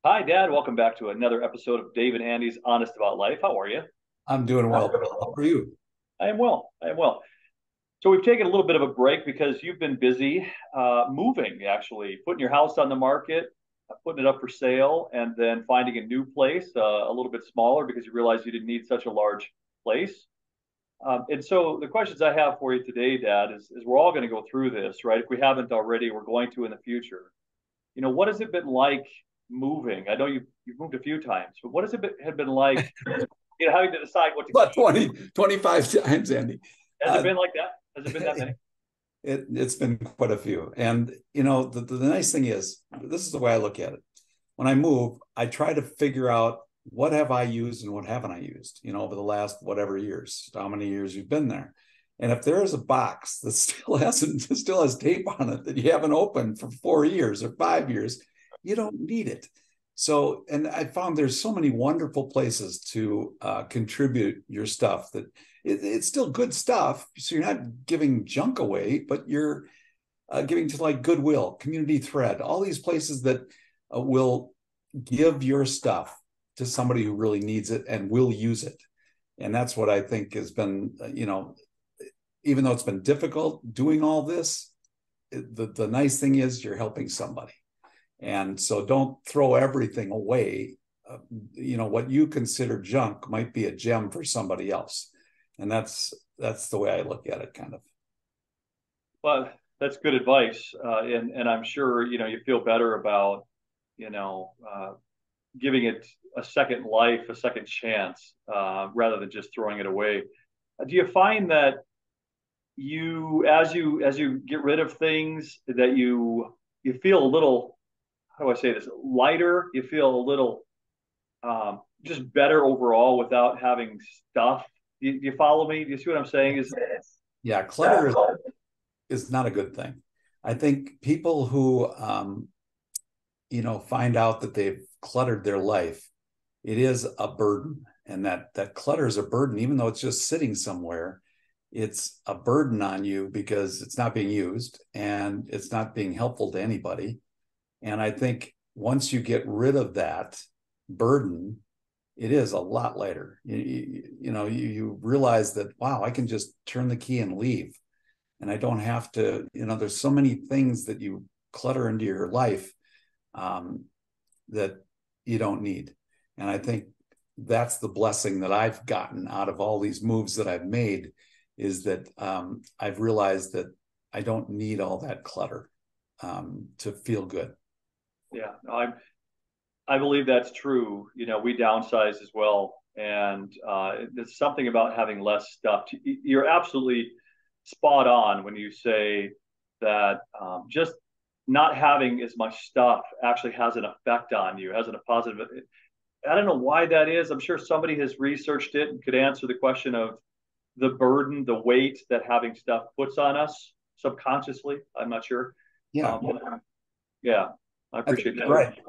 Hi, Dad. Welcome back to another episode of Dave and Andy's Honest About Life. How are you? I'm doing well. How are you? I am well. I am well. So we've taken a little bit of a break because you've been busy moving, actually, putting your house on the market, putting it up for sale, and then finding a new place, a little bit smaller because you realized you didn't need such a large place. And so the questions I have for you today, Dad, is we're all going to go through this, right? If we haven't already, we're going to in the future. What has it been like moving? I know you've moved a few times, but what has had been like, having to decide what to About keep? 25 times, Andy. Has it Uh, been like that? Has it been that many? it's been quite a few. And, the nice thing is, this is the way I look at it. When I move, I try to figure out what have I used and what haven't I used, over the last whatever years, how many years you've been there. And if there is a box that still has tape on it that you haven't opened for 4 years or 5 years, you don't need it. So, and I found there's so many wonderful places to contribute your stuff that it's still good stuff. So you're not giving junk away, but you're giving to like Goodwill, Community Thread, all these places that will give your stuff to somebody who really needs it and will use it. And that's what I think has been, even though it's been difficult doing all this, the nice thing is you're helping somebody. And so don't throw everything away. What you consider junk might be a gem for somebody else. And that's the way I look at it, kind of. Well, that's good advice, and I'm sure you feel better about you know uh, giving it a second life, a second chance, rather than just throwing it away. Do you find that as you get rid of things that you feel a little, how do I say this, lighter? You feel a little just better overall without having stuff. Do you follow me? Do you see what I'm saying? Is Yeah, clutter is not a good thing. I think people who find out that they've cluttered their life, it is a burden. And that clutter is a burden, even though it's just sitting somewhere. It's a burden on you because it's not being used and it's not being helpful to anybody. And I think once you get rid of that burden, it is a lot lighter. You realize that, wow, I can just turn the key and leave. And I don't have to, there's so many things that you clutter into your life um, that you don't need. And I think that's the blessing that I've gotten out of all these moves that I've made, is that I've realized that I don't need all that clutter to feel good. Yeah, no, I believe that's true. We downsize as well, and it's something about having less stuff. You're absolutely spot on when you say that just not having as much stuff actually has an effect on you, has a positive. I don't know why that is. I'm sure somebody has researched it and could answer the question of the burden, the weight that having stuff puts on us subconsciously. I'm not sure. Yeah, Yeah, I I think appreciate you're that. right.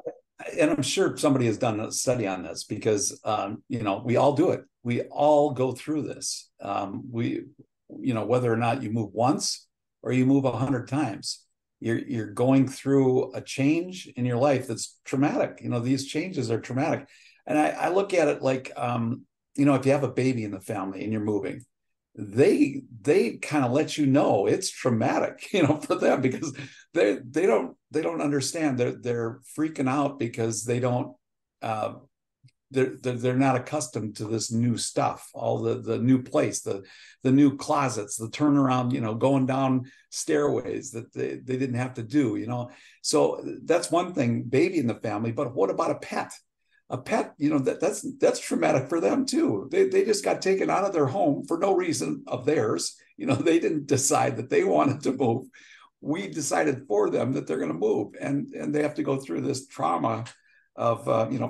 And I'm sure somebody has done a study on this because, we all do it. We all go through this. Whether or not you move once or you move 100 times, you're going through a change in your life that's traumatic. These changes are traumatic. And I look at it like, if you have a baby in the family and you're moving, they kind of let you know it's traumatic, for them, because they don't understand. They're freaking out because they don't uh, they're not accustomed to this new stuff, all the new place, the new closets, the turnaround, going down stairways that they didn't have to do, so that's one thing, baby in the family. But what about a pet, that's traumatic for them too. They just got taken out of their home for no reason of theirs. They didn't decide that they wanted to move. We decided for them that they're going to move, and they have to go through this trauma of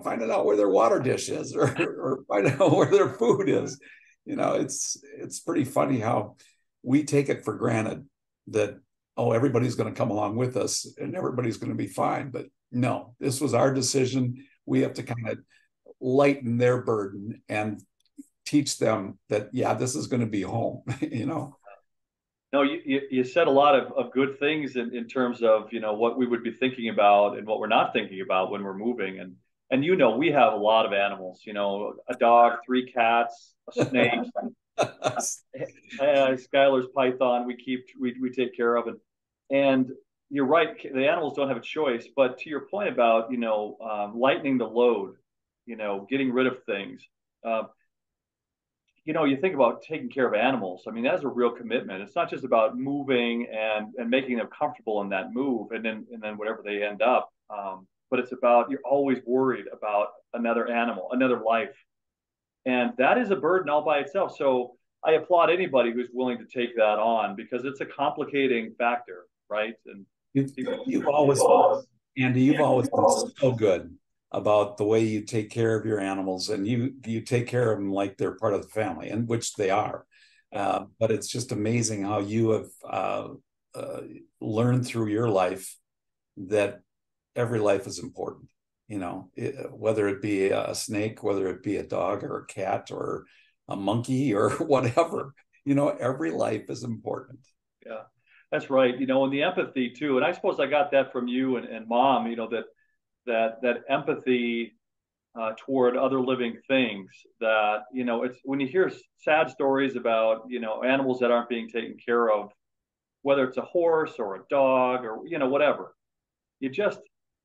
finding out where their water dish is, or finding out where their food is. It's pretty funny how we take it for granted that, oh, everybody's going to come along with us and everybody's going to be fine. But no, this was our decision. We have to kind of lighten their burden and teach them that, yeah, this is going to be home. No, you said a lot of good things in terms of what we would be thinking about and what we're not thinking about when we're moving. And And we have a lot of animals. A dog, three cats, a snake, Skylar's python. We take care of, and you're right. The animals don't have a choice. But to your point about lightening the load, getting rid of things. Uh, you think about taking care of animals. I mean, that's a real commitment. It's not just about moving and making them comfortable in that move, and then whatever they end up. But it's about you're always worried about another animal, another life, and that is a burden all by itself. So I applaud anybody who's willing to take that on because it's a complicating factor, right? And you've, you've always, Andy, you've always been so good about the way you take care of your animals, and you take care of them like they're part of the family, and which they are. But it's just amazing how you have learned through your life that every life is important. Whether it be a snake, whether it be a dog or a cat or a monkey or whatever, every life is important. Yeah, that's right. And the empathy too. And I suppose I got that from you and mom, that empathy toward other living things that, it's when you hear sad stories about, animals that aren't being taken care of, whether it's a horse or a dog or, whatever,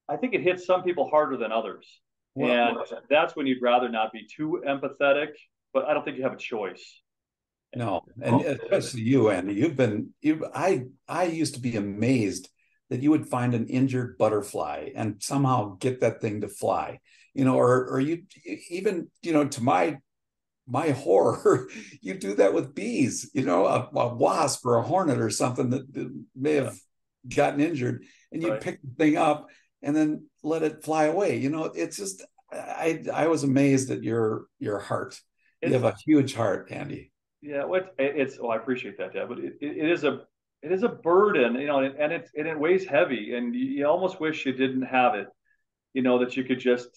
I think it hits some people harder than others. And that's when you'd rather not be too empathetic, but I don't think you have a choice. No, and especially you, Andy. I used to be amazed that you would find an injured butterfly and somehow get that thing to fly, or you even, to my horror, you do that with bees, a wasp or a hornet or something that may have gotten injured, and you pick the thing up and then let it fly away. It's just, I was amazed at your heart. You have a huge heart, Andy. Yeah, I appreciate that, Dad, but it is a burden, and it weighs heavy, and you almost wish you didn't have it, that you could just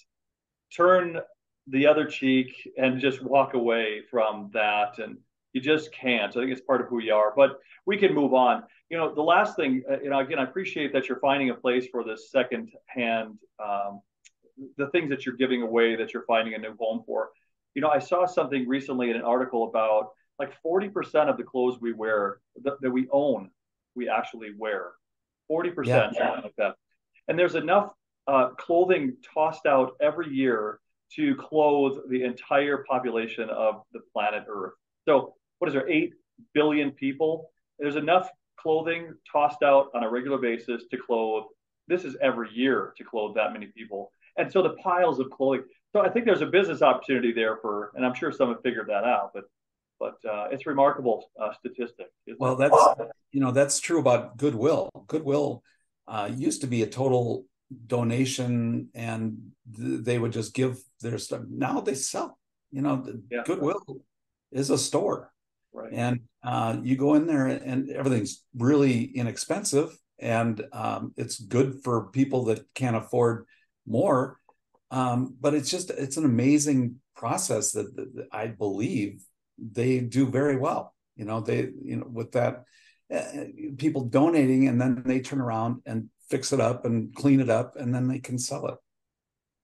turn the other cheek and just walk away from that, and you just can't. I think it's part of who you are, but we can move on. The last thing, again, I appreciate that you're finding a place for this second hand, the things that you're giving away that you're finding a new home for. I saw something recently in an article about like 40% of the clothes we wear that we own, we actually wear. 40%, something like that. And there's enough clothing tossed out every year to clothe the entire population of the planet Earth. So what is there, 8 billion people? There's enough clothing tossed out on a regular basis to clothe. This is every year to clothe that many people. And so the piles of clothing. So I think there's a business opportunity there and I'm sure some have figured that out, but it's a remarkable statistic. Well, that's true about Goodwill. Goodwill used to be a total donation, and they would just give their stuff. Now they sell. Goodwill is a store, right? And you go in there, and everything's really inexpensive, and it's good for people that can't afford more. But it's an amazing process that I believe they do very well. With that, people donating, and then they turn around and fix it up and clean it up, and then they can sell it.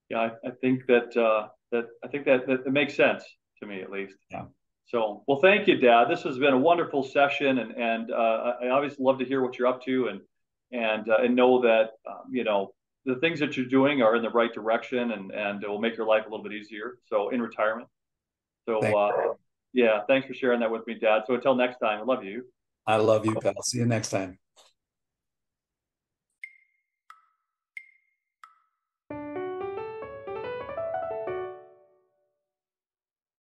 Yeah, I think that makes sense to me, at least. Yeah. So, well, thank you, Dad. This has been a wonderful session, and I obviously love to hear what you're up to, and know that the things that you're doing are in the right direction, and it will make your life a little bit easier. So, in retirement. So, yeah, thanks for sharing that with me, Dad. So until next time, I love you. I love you, pal. See you next time.